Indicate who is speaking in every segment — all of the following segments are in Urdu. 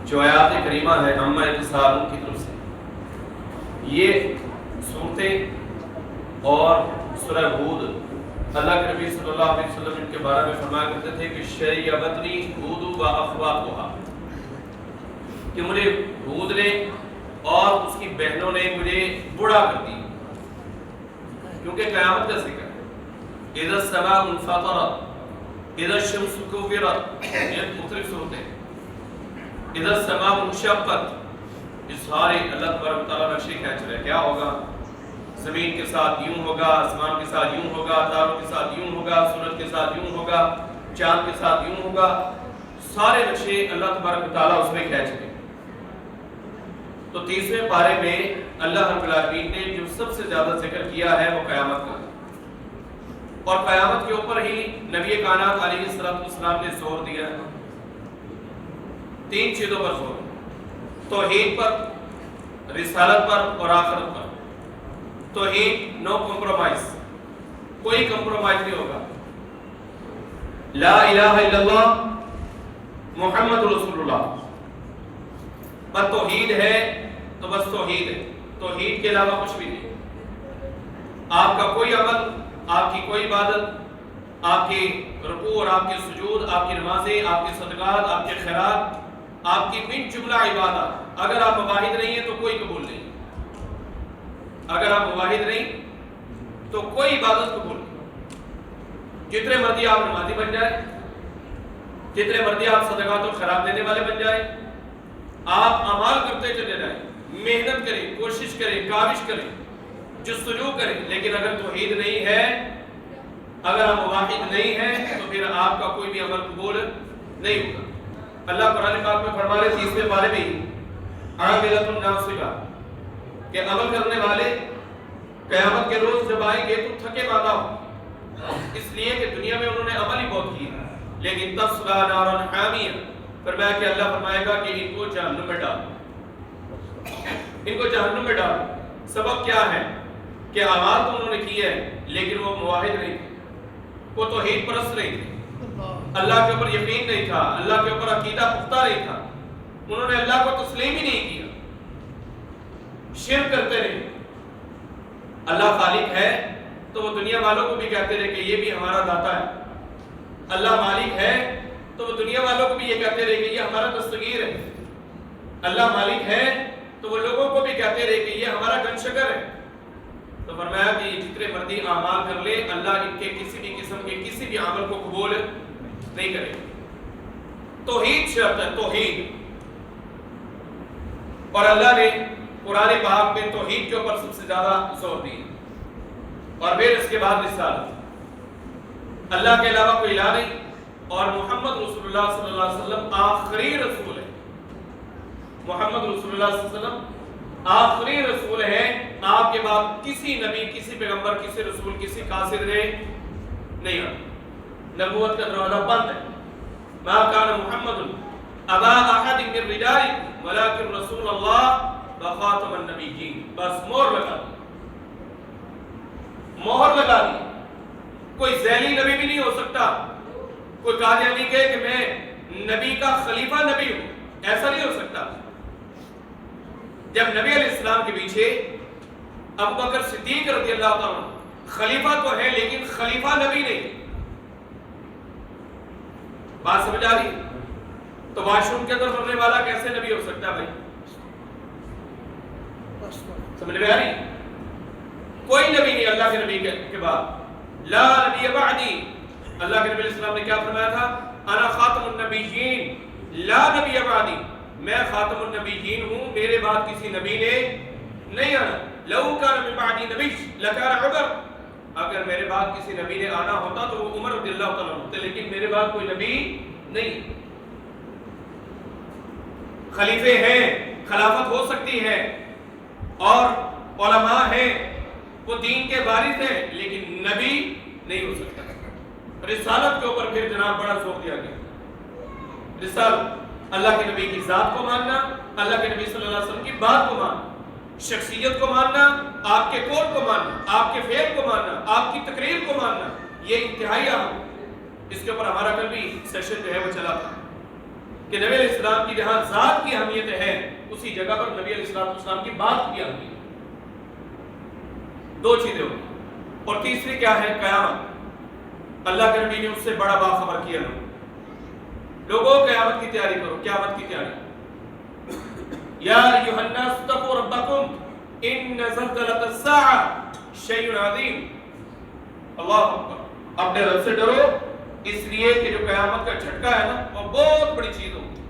Speaker 1: جو آیات کریمہ ہے عما یتساءلون کی طرف سے، یہ صورتیں اور سورہ ہود اللہ کے نبی صلی اللہ علیہ وسلم ان کے بارے میں فرمایا کرتے تھے کہ شیبتنی ہود و اخواتھا، کہ مجھے ہود نے اور اس کی بہنوں نے مجھے بوڑھا کر دی، کیونکہ قیامت کا ذکر ہے۔ اذا السماء انفطرت، اذا الشمس كورت، یہ مختلف صورتیں، اذا السماء انشقت، اس سارے اللہ تبارک و تعالیٰ نقشے کھینچ رہے کیا ہوگا، زمین کے ساتھ یوں ہوگا، آسمان کے ساتھ یوں ہوگا، تاروں کے ساتھ یوں ہوگا، سورج کے ساتھ یوں ہوگا، چاند کے ساتھ یوں ہوگا، سارے نقشے اللہ تبارک و تعالیٰ اس میں کھینچ رہے۔ تو تیسرے پارے میں اللہ رب العالمین نے جو سب سے زیادہ ذکر کیا ہے وہ قیامت کا، اور قیامت کے اوپر ہی نبی کائنات علیہ السلام نے زور دیا ہے۔ تین چیزوں پر زور، توحید پر، رسالت پر اور آخرت پر۔ توحید، نو کمپرومائز، کوئی کمپرومائز نہیں ہوگا۔ لا الہ الا اللہ محمد رسول اللہ، بس توحید ہے تو بس توحید ہے، توحید کے علاوہ کچھ بھی نہیں۔ آپ کا کوئی عمل، آپ کی کوئی عبادت، آپ کی رکوع اور آپ کے سجود، آپ کی نمازیں، آپ کے صدقات، آپ کے خیرات، آپ کی من جملہ عبادت، اگر آپ مواحد نہیں ہیں تو کوئی قبول نہیں۔ اگر آپ مواحد نہیں تو کوئی عبادت قبول نہیں۔ جتنے مرضی آپ نمازی بن جائیں، جتنے مرضی آپ صدقات و خیرات دینے والے بن جائیں، آپ اعمال کرتے چلے جائیں، محنت کریں، کوشش کریں، کاوش کریں، جستجو کریں، لیکن اگر توحید نہیں ہے، اگر آپ مواحد نہیں ہیں تو پھر آپ کا کوئی بھی عمل قبول نہیں ہوگا۔ اللہ قرآن پاک میں فرما رہے تیسرے پارے میں ہی عاملۃ ناصبہ، کہ عمل کرنے والے قیامت کے روز جب آئیں گے تو تھکے مادہ ہوں، اس لیے کہ دنیا میں انہوں نے عمل ہی بہت کیا، لیکن تصلی نارا حامیہ، فرمایا کہ اللہ فرمائے گا کہ ان کو جہنم میں ڈالو، ان کو جہنم میں ڈالو۔ سبب کیا ہے کہ اعمال تو انہوں نے کیے ہیں لیکن وہ موحد نہیں تھے، وہ توحید پرست نہیں تھے، اللہ کے اوپر یقین نہیں تھا، اللہ کے اوپر عقیدہ پختہ نہیں تھا، انہوں نے اللہ کو تسلیم ہی نہیں کیا، شرک کرتے رہے۔ اللہ خالق ہے تو وہ دنیا والوں کو بھی کہتے رہے کہ یہ بھی ہمارا داتا ہے، اللہ مالک ہے تو وہ دنیا والوں کو بھی یہ کہتے رہے کہ یہ ہمارا دستگیر ہے، اللہ مالک ہے تو وہ لوگوں کو بھی کہتے رہے کہ یہ ہمارا گن شکر ہے۔ تو فرمایا کہ یہ جتنے مرضی اعمال کر لے، اللہ ان کے کسی بھی قسم کے کسی بھی عمل کو قبول نہیں کرے۔ توحید شرط ہے، توحید، اور اللہ نے قرآن پاک میں توحید کے اوپر سب سے زیادہ زور دی، اور پھر اس کے بعد رسالت، اللہ کے علاوہ کوئی الہ نہیں، اور محمد رسول اللہ صلی اللہ علیہ وسلم آخری رسول ہے، محمد رسول اللہ صلی اللہ علیہ وسلم آخری رسول ہے، آپ کے بعد کسی نبی، کسی پیغمبر، کسی رسول، کسی قاصد نے نہیں آنا، نبوت کا دروازہ بند ہے۔ ما کان محمد ابا احد من رجالکم ولکن رسول اللہ وخاتم النبیین، بس مہر لگا دی، مہر لگا دی۔ کوئی ذیلی نبی بھی نہیں ہو سکتا، کوئی قادیانی کہے کہ میں نبی کا خلیفہ نبی ہوں، ایسا نہیں ہو سکتا۔ جب نبی علیہ السلام کے پیچھے ابوبکر صدیق رضی اللہ تعالیٰ خلیفہ تو ہے لیکن خلیفہ نبی نہیں، بات سمجھ آ رہی؟ تو واش روم کے اندر مرنے والا کیسے نبی ہو سکتا ہے بھائی؟ سمجھ میں آ رہی؟ کوئی نبی نہیں اللہ کے نبی کے بعد، لا نبی بعدی۔ اللہ کے نبی علیہ السلام نے کیا فرمایا تھا؟ انا خاتم النبیین لا نبی بعدی، میں خاتم النبیین ہوں، میرے بعد کسی نبی نے نہیں آنا۔ لو کان من بعدی نبی لکان عمر، اگر میرے بعد کسی نبی نے آنا ہوتا تو وہ عمر رضی اللہ تعالیٰ ہوتے، لیکن میرے بعد کوئی نبی نہیں۔ خلیفے ہیں، خلافت ہو سکتی ہے، اور علماء ہیں، وہ دین کے وارث ہیں، لیکن نبی نہیں ہو سکتا۔ رسالت کے اوپر پھر جناب بڑا زور دیا گیا۔ رسالت، اللہ کے نبی کی ذات کو ماننا، اللہ کے نبی صلی اللہ علیہ وسلم کی بات کو ماننا، شخصیت کو ماننا، آپ کے قول کو ماننا، آپ کے فعل کو ماننا، آپ کی تقریر کو ماننا، یہ انتہائی اہم ہے۔ اس کے اوپر ہمارا کل بھی سیشن جو ہے وہ چلا تھا۔ کہ نبی علیہ السلام کی جہاں ذات کی اہمیت ہے اسی جگہ پر نبی علیہ السلام کی بات کی اہمیت. دو چیزیں ہوگی. اور تیسری کیا ہے؟ قیامت. اللہ کے نبی نے اس سے بڑا باخبر کیا لوگوں قیامت کی تیاری کرو. قیامت کی تیاری. یا ایھا الناس اتقوا ربکم ان زلزلۃ الساعۃ شیء عظیم. اللہ اکبر. اپنے رب سے ڈرو اس لیے کہ جو قیامت کا جھٹکا ہے نا وہ بہت بڑی چیز ہوگی.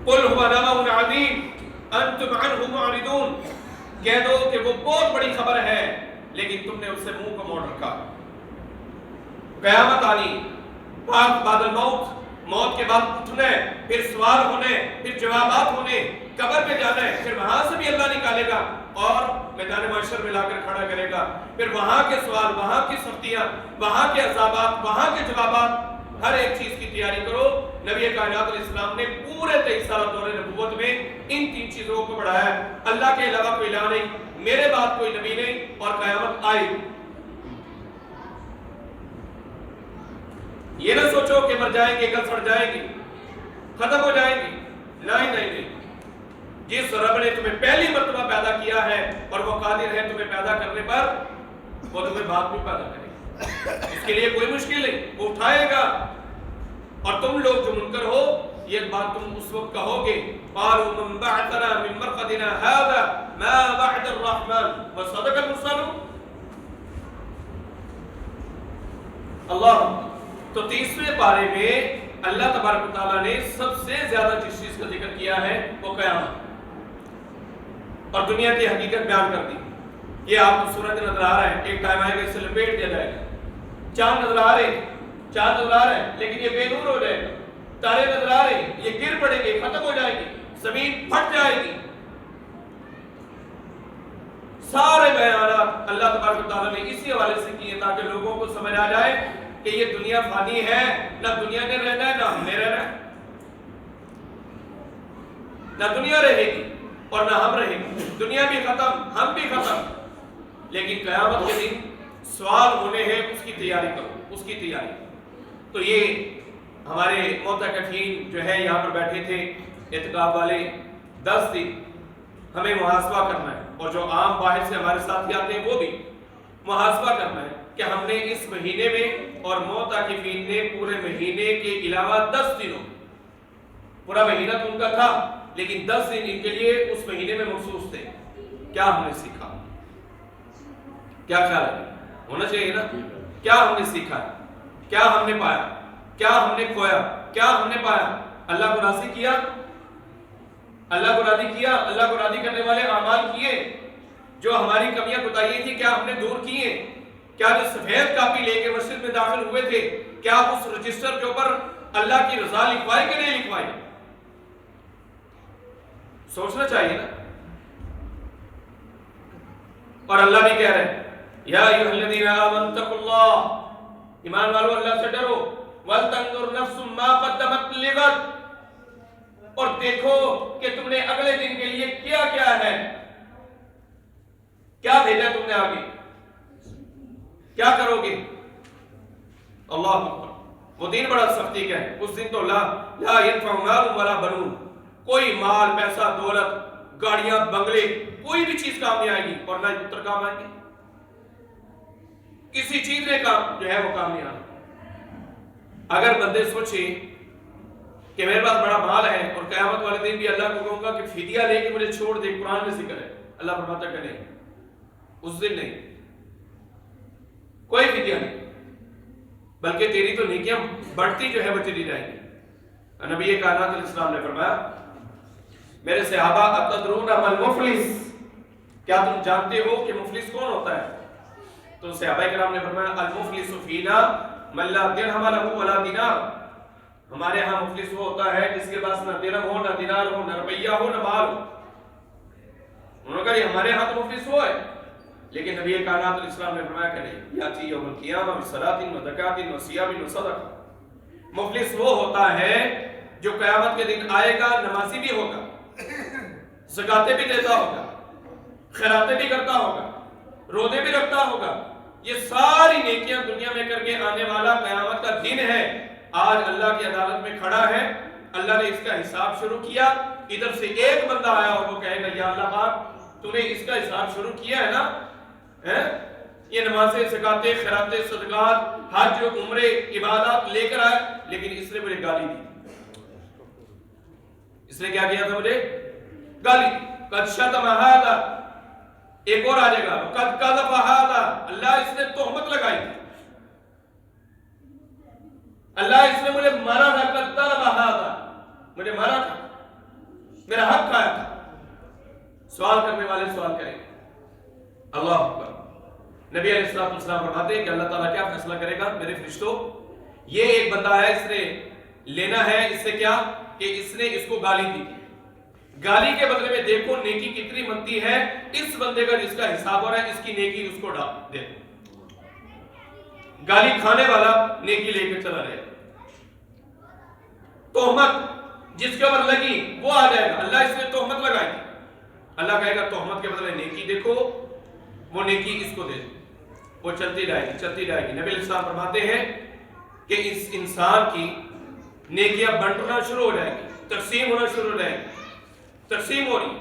Speaker 1: قل هو نبأ عظیم انتم عنہ معرضون. کہہ دو کہ وہ بہت بڑی خبر ہے لیکن تم نے اس سے منہ کو موڑ رکھا. قیامت آنی، بعد الموت، موت کے بعد اٹھنے، پھر سوال ہونے، پھر جوابات ہونے، قبر پہ جانا ہے، پھر وہاں سے بھی اللہ نکالے گا اور میدان محشر میں لا کر کھڑا کرے گا. پھر وہاں کے سوال، وہاں کی سختیاں، وہاں کے عذابات، وہاں کے جوابات، ہر ایک چیز کی تیاری کرو. نبی کائنات علیہ السلام نے پورے 23 سال دور نبوت میں ان 3 چیزوں کو بڑھایا ہے. اللہ کے علاوہ کوئی الہ نہیں، میرے بعد کوئی نبی نہیں، اور قیامت آئی. یہ نہ سوچو کہ مر جائیں گے، کل سڑ جائیں گی، ختم ہو جائیں گی. نہیں نہیں نہیں. جس رب نے تمہیں پہلی مرتبہ پیدا کیا ہے اور وہ قادر ہے تمہیں پیدا کرنے پر، وہ تمہیں بعد میں پیدا کرے گا. اس کے لیے کوئی مشکل نہیں، وہ اٹھائے گا. اور تم لوگ جو منکر ہو یہ بات تم اس وقت کہو گے قالوا من بعثنا من مرقدنا هذا ما وعد الرحمن وصدق المرسلون. اللہ. تو 30ویں پارے میں اللہ تبارک و تعالیٰ نے سب سے زیادہ جس چیز کا ذکر کیا ہے وہ قیامت اور دنیا کی حقیقت بیان کر دی. یہ آپ کو سورج نظر آ رہا ہے، ایک ٹائم آئے گا اسے لپیٹ دیا جائے گا. چاند نظر آ رہے، چاند نظر آ رہا ہے لیکن یہ بے نور ہو جائے گا. تارے نظر آ رہے، یہ گر پڑیں گے، ختم ہو جائے گی، زمین پھٹ جائے گی. سارے بیانات اللہ تبارک و تعالیٰ نے اسی حوالے سے کیے تاکہ لوگوں کو سمجھ آ جائے کہ یہ دنیا فانی ہے، نہ دنیا نے رہنا ہے نہ ہم نے رہنا ہے. نہ دنیا رہے گی اور نہ ہم رہیں گے. دنیا بھی ختم، ہم بھی ختم. لیکن قیامت کے دن سوال ہونے ہیں، اس کی تیاری کرو، اس کی تیاری. تو یہ ہمارے معتکفین جو ہے یہاں پر بیٹھے تھے اعتکاف والے، 10 دن ہمیں محاسبہ کرنا ہے. اور جو عام باہر سے ہمارے ساتھ آتے ہیں وہ بھی محاسبہ کرنا ہے کہ ہم نے اس مہینے میں، اور معتکفین نے پورے مہینے کے علاوہ 10 دنوں، پورا مہینہ تو ان کا تھا لیکن 10 دن ان کے لیے اس مہینے میں مخصوص تھے. کیا ہم نے سیکھا؟ کیا خیال ہے؟ ہونا چاہیے نا. کیا ہم نے سیکھا؟ کیا ہم نے پایا؟ کیا ہم نے کھویا؟ کیا ہم نے پایا؟ اللہ کو راضی کیا؟ اللہ کو راضی کیا؟ اللہ کو راضی کرنے والے اعمال کیے؟ جو ہماری کمیاں کوتاہیاں تھی کیا ہم نے دور کیے؟ کیا جو سفید کاپی لے کے مسجد میں داخل ہوئے تھے کیا اس رجسٹر کے اوپر اللہ کی رضا لکھوائی کہ نہیں لکھوائی؟ سوچنا چاہیے نا. اور اللہ بھی کہہ رہے ہیں یا ایھا الذین آمنوا اتقوا اللہ، ایمان والو اللہ سے ڈرو. وَلْتَنْظُرْ نَفْسٌ مَا قَدَّمَتْ لِغَدٍ، اور دیکھو کہ تم نے اگلے دن کے لیے کیا کیا ہے، کیا بھیجا تم نے آگے، کیا کرو گے. اللہ اکبر. وہ دن بڑا سختی کا ہے. اس دن تو لا ينفع مال ولا بنون، کوئی مال، پیسہ، دولت، گاڑیاں، بنگلے، کوئی بھی چیز کام نہیں آئے گی اور نہ پتر کام آئیں گے. کسی چیز نے کام جو ہے وہ کام نہیں آنا. اگر بندے سوچیں کہ میرے پاس بڑا مال ہے اور قیامت والے دن بھی اللہ کو کہوں گا کہ فدیہ لے کے مجھے چھوڑ دے، قرآن میں ذکر ہے، اللہ فرماتا کہ نہیں، اس دن نہیں، کوئی فدیہ نہیں، بلکہ تیری تو نیکیاں بڑھتی جو ہے وہ چلی جائیں گی. نبی کائنات علیہ السلام نے فرمایا میرے صحابہ اتدرون ما المفلس، کیا تم جانتے ہو کہ مفلس کون ہوتا ہے؟ تو صحابہ کرام نے فرمایا المفلس فینا من لا درہم لہ ولا دینار، ہمارے ہاں مفلس وہ ہوتا ہے جس کے پاس نہ درہم ہو، نہ دینار ہو، نہ روپیہ ہو، نہ مال ہو. انہوں نے کہا ہمارے ہاں تو مفلس وہ ہے. لیکن نبی کائنات علیہ السلام نے فرمایا کہ نہیں، یاتی یوم القیامہ بصلاۃ وزکاۃ وصیام وصدقہ. مفلس وہ ہوتا ہے جو قیامت کے دن آئے گا، نمازی بھی ہوگا، زکاتیں بھی دیتا ہوگا، خیراتیں بھی کرتا ہوگا، روزے بھی رکھتا ہوگا، یہ ساری نیکیاں دنیا میں کر کے آنے والا قیامت کا دن ہے. آج اللہ کی عدالت میں کھڑا ہے، اللہ نے اس کا حساب شروع کیا، ادھر سے ایک بندہ آیا اور وہ کہے گا یا اللہ پاک تو نے اس کا حساب شروع کیا ہے نا، یہ نمازیں، زکاتیں، خیراتیں، صدقات، حج، عمرے، عبادات لے کر آئے، لیکن اس نے مجھے گالی دی۔ اس نے کیا کیا تھا؟ مجھے گالی دی۔ قد شتم ھذا، ایک اور آ جائے گا قد قذف ھذا، اللہ اس نے تہمت لگائی تھی، اللہ اس نے مجھے مارا تھا، قد ضرب ھذا، مجھے مارا تھا، میرا حق کھایا تھا۔ سوال کرنے والے سوال کریں گے۔ اللہ اکبر۔ نبی علیہ الصلوۃ والسلام فرماتے ہیں کہ اللہ تعالیٰ کیا فیصلہ کرے گا؟ میرے فرشتوں، یہ ایک بندہ ہے، اس نے لینا ہے اس سے کیا کہ اس نے اس کو گالی دی، گالی کے بدلے میں دیکھو نیکی کتنی بنتی ہے، اس بندے کا جس کا حساب ہو رہا ہے اس کی نیکی اس کو دے دو۔ گالی کھانے والا نیکی لے کے چلا رہے، تہمت جس کے اوپر لگی وہ آ جائے گا، اللہ اس نے تہمت لگائی، اللہ کہے گا تہمت کے بدلے نیکی دیکھو، وہ نیکی اس کو دے دو، وہ چلتی رہے گی چلتی رہے گی۔ نبی علیہ السلام فرماتے ہیں کہ اس انسان کی نیکیاں بنٹنا شروع ہو جائے گی، تقسیم ہونا شروع ہو جائے گی، تقسیم ہو رہی،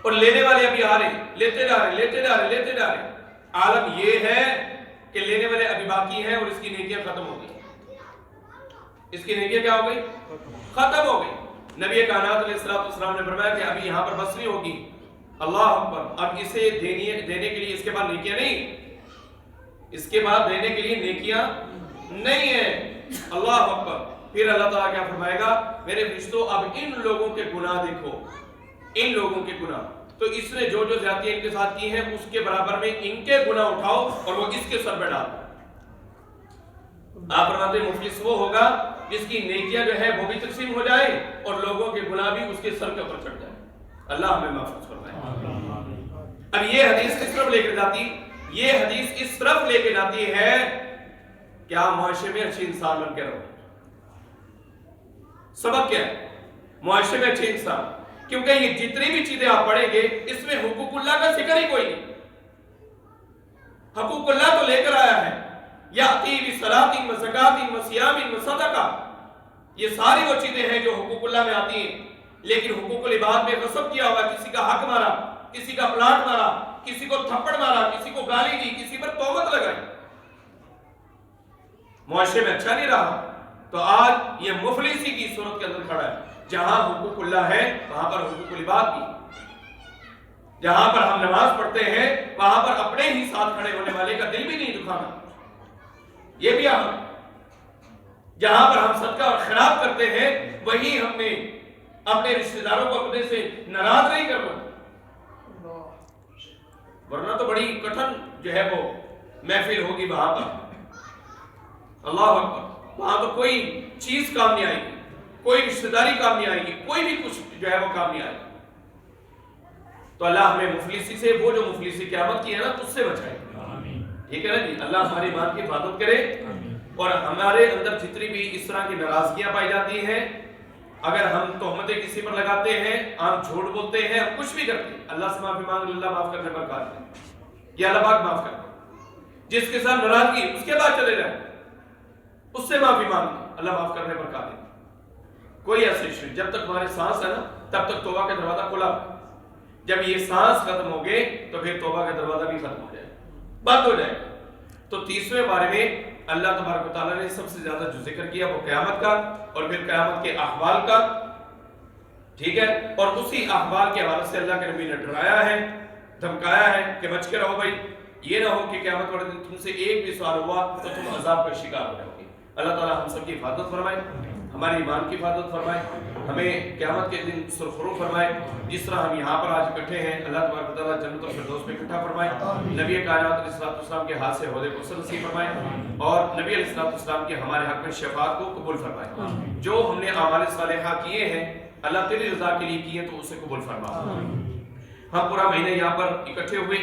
Speaker 1: اور لینے والے ابھی آ رہے ہیں، لیتے جا رہے لیتے جا رہے لیتے جا رہے۔ عالم یہ ہے کہ لینے والے ابھی باقی ہیں اور اس کی نیکیاں ختم ہو گئی، اس کی نیکیاں کیا ہو گئی؟ ختم ہو گئی۔ نبی کائنات علیہ السلام نے فرمایا کہ ابھی یہاں پر بس نہیں ہوگی، اللہ اکبر، اب اسے دینے کے لیے اس کے بعد نیکیاں نہیں، اس کے بعد دینے کے لیے نیکیاں نہیں ہیں، اللہ اکبر۔ پھر اللہ تعالیٰ کیا فرمائے گا؟ میرے فرشتوں اب ان لوگوں کے گناہ دیکھو، ان لوگوں کے گناہ، تو اس نے جو جو زیادتیاں ان کے ساتھ کی ہیں اس کے برابر میں ان کے گناہ اٹھاؤ اور وہ اس کے سر پہ ڈالو۔ آپ فرماتے ہیں مفلس وہ ہوگا جس کی نیکیاں جو ہے وہ بھی تقسیم ہو جائے اور لوگوں کے گناہ بھی اس کے سر کے اوپر چڑھ جائے۔ اللہ ہمیں محفوظ فرمائے۔ اب یہ حدیث کس طرف لے کے جاتی؟ یہ حدیث اس طرف لے کے جاتی ہے کہ آپ معاشرے میں اچھے انسان بن کے رہو۔ سبق کیا ہے؟ معاشرے میں اچھے انسان، کیونکہ یہ جتنی بھی چیزیں آپ پڑھیں گے اس میں حقوق اللہ کا ذکر ہی کوئی نہیں۔ حقوق اللہ تو لے کر آیا ہے، یاتی بصلاۃ وزکاۃ وصیام وصدقہ، یہ ساری وہ چیزیں ہیں جو حقوق اللہ میں آتی ہیں، لیکن حقوق العباد میں غصب کیا ہوا، کسی کا حق مارا، کسی کا پلاٹ مارا، کسی کو تھپڑ مارا، کسی کو گالی دی، کسی پر تہمت لگائی، معاشرے میں اچھا نہیں رہا، تو آج یہ مفلسی کی صورت کے اندر کھڑا ہے۔ جہاں حقوق اللہ ہے وہاں پر حقوق العباد بھی، جہاں پر ہم نماز پڑھتے ہیں وہاں پر اپنے ہی ساتھ کھڑے ہونے والے کا دل بھی نہیں دکھانا، یہ بھی اہم۔ جہاں پر ہم صدقہ اور خیرات کرتے ہیں وہی ہم نے اپنے رشتہ داروں کو اپنے سے ناراض نہیں کرنا، ورنہ تو بڑی کٹھن جو ہے وہ محفل ہوگی وہاں پر، اللہ اکبر، وہاں تو کوئی چیز کام نہیں آئے گی، کوئی رشتہ داری کام نہیں آئے گی، کوئی بھی کچھ جو ہے وہ کام نہیں آئے گی۔ تو اللہ ہمیں مفلسی سے، وہ جو مفلسی قیامت کی ہے نا، اس سے بچائے، ٹھیک ہے نا جی؟ اللہ ہماری ایمان کی حفاظت کرے، اور ہمارے اندر جتنی بھی اس طرح کی ناراضگیاں پائی جاتی ہیں، اگر ہم تہمتیں کسی پر لگاتے ہیں، ہم جھوٹ بولتے ہیں، ہم کچھ بھی کرتے ہیں، اللہ سے معافی مانگ، اللہ معاف کرنے پر قادر ہے، یا اللہ پاک معاف کرے۔ جس کے ساتھ ناراضگی اس کے بعد چلے جائیں، اس سے معافی مانگ، اللہ معاف کرنے پر قادر ہے۔ کوئی ایسا ایشو نہیں، جب تک ہمارے سانس ہے نا تب تک توبہ کا دروازہ کھلا، جب یہ سانس ختم ہو گئے تو پھر توبہ کا دروازہ بھی ختم ہو جائے، بند ہو جائے۔ تو 30ویں بارے میں اللہ تبارک و تعالیٰ نے سب سے زیادہ جو ذکر کیا وہ قیامت کا، اور پھر قیامت کے احوال کا، ٹھیک ہے، اور اسی احوال کے حوالے سے اللہ کے نبی نے ڈرایا ہے، دھمکایا ہے کہ بچ کے رہو بھائی، یہ نہ ہو کہ قیامت والے دن تم سے ایک بھی سوال ہوا تو تم عذاب کا شکار ہو جاؤ گے۔ اللہ تعالیٰ ہم سب کی حفاظت فرمائے، ہماری ایمان کی حفاظت فرمائے، ہمیں قیامت کے دن سرخرو فرمائے، جس طرح ہم یہاں پر آج اکٹھے ہیں اللہ تبارک و تعالیٰ جنت اور فردوس میں اکٹھا فرمائے، نبی کائنات علیہ السلام کے ہاتھ سے عہدے کو نصیب فرمائے، اور نبی علیہ السلام کے ہمارے حق میں شفاعت کو قبول فرمائے، جو ہم نے اعمال صالحہ کیے ہیں اللہ تیری رضا کے لیے کیے تو اسے قبول فرما۔ ہم پورا مہینہ یہاں پر اکٹھے ہوئے